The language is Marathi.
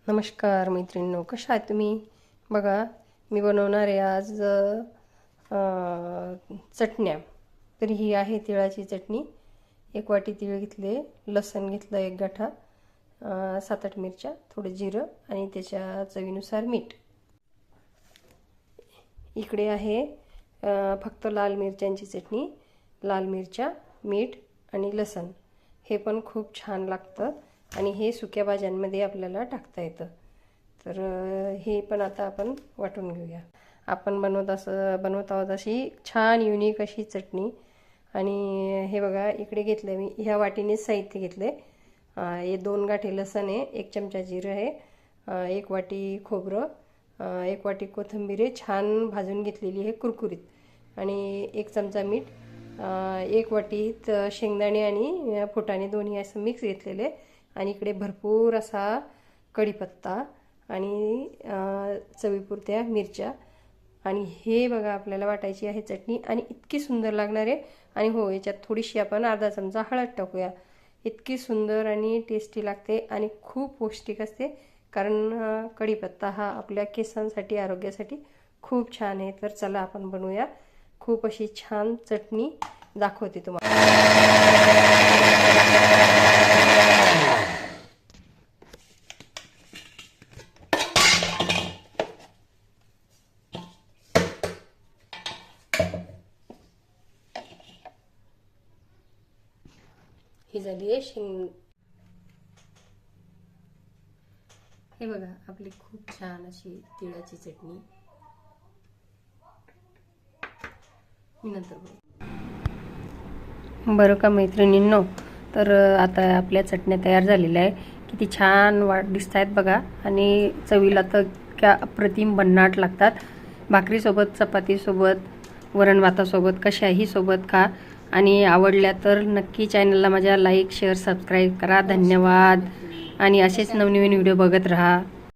नमस्कार मैत्रिणींनो, कशा आहात तुम्ही? बघा, मी बनवणार आहे आज चटण्या. तर ही आहे तिळाची चटणी. 1 वाटी तीळ घेतले, लसूण घेतलं 1 गाठा, 7-8 मिरच्या, थोडं जिरं आणि त्याच्या चवीनुसार मीठ. इकडे आहे फक्त लाल मिरच्यांची चटणी. लाल मिरच्या, मीठ आणि लसूण हे पण खूप छान लागतं आणि हे सुक्या भाज्यांमध्ये आपल्याला टाकता येतं. तर हे पण आता आपण वाटून घेऊया. आपण बनवत आहोत अशी छान युनिक अशी चटणी. आणि हे बघा, इकडे घेतलं मी ह्या वाटीने साहित्य घेतले. हे 2 गाठी लसूण आहे, 1 चमचा जिरं आहे, 1 वाटी खोबरं, 1 वाटी कोथिंबीर आहे छान भाजून घेतलेली आहे कुरकुरीत, आणि 1 चमचा मीठ, 1 वाटी शेंगदाणे आणि फुटाणे दोन्ही असं मिक्स घेतलेले, आणि इकडे भरपूर असा कढीपत्ता आणि चवीपुरत्या मिरच्या. आणि हे बघा आपल्याला वाटायची आहे चटणी आणि इतकी सुंदर लागणार आहे. आणि हो, याच्यात थोडीशी आपण अर्धा चमचा हळद टाकूया. इतकी सुंदर आणि टेस्टी लागते आणि खूप पौष्टिक असते, कारण कढीपत्ता हा आपल्या केसांसाठी आरोग्यासाठी खूप छान आहे. तर चला आपण बनवूया. खूप अशी छान चटणी दाखवते तुम्हाला. ही झाली आहे हे बघा, आपली खूप छान अशी तिळाची चटणी. मी नंतर बरं का मैत्रिणींनो, तर आता आपल्या चटण्या तयार झालेल्या आहे. किती छान दिसत आहेत बघा, आणि चवीला तर क्या अप्रतिम भन्नाट लागतात. भाकरीसोबत, चपातीसोबत, वरण भातासोबत, कशाही सोबत खा. आणि आवडल्या तर नक्की चॅनलला माझ्या लाईक, शेअर, सबस्क्राईब करा. धन्यवाद. आणि असेच नवनवीन व्हिडिओ बघत राहा.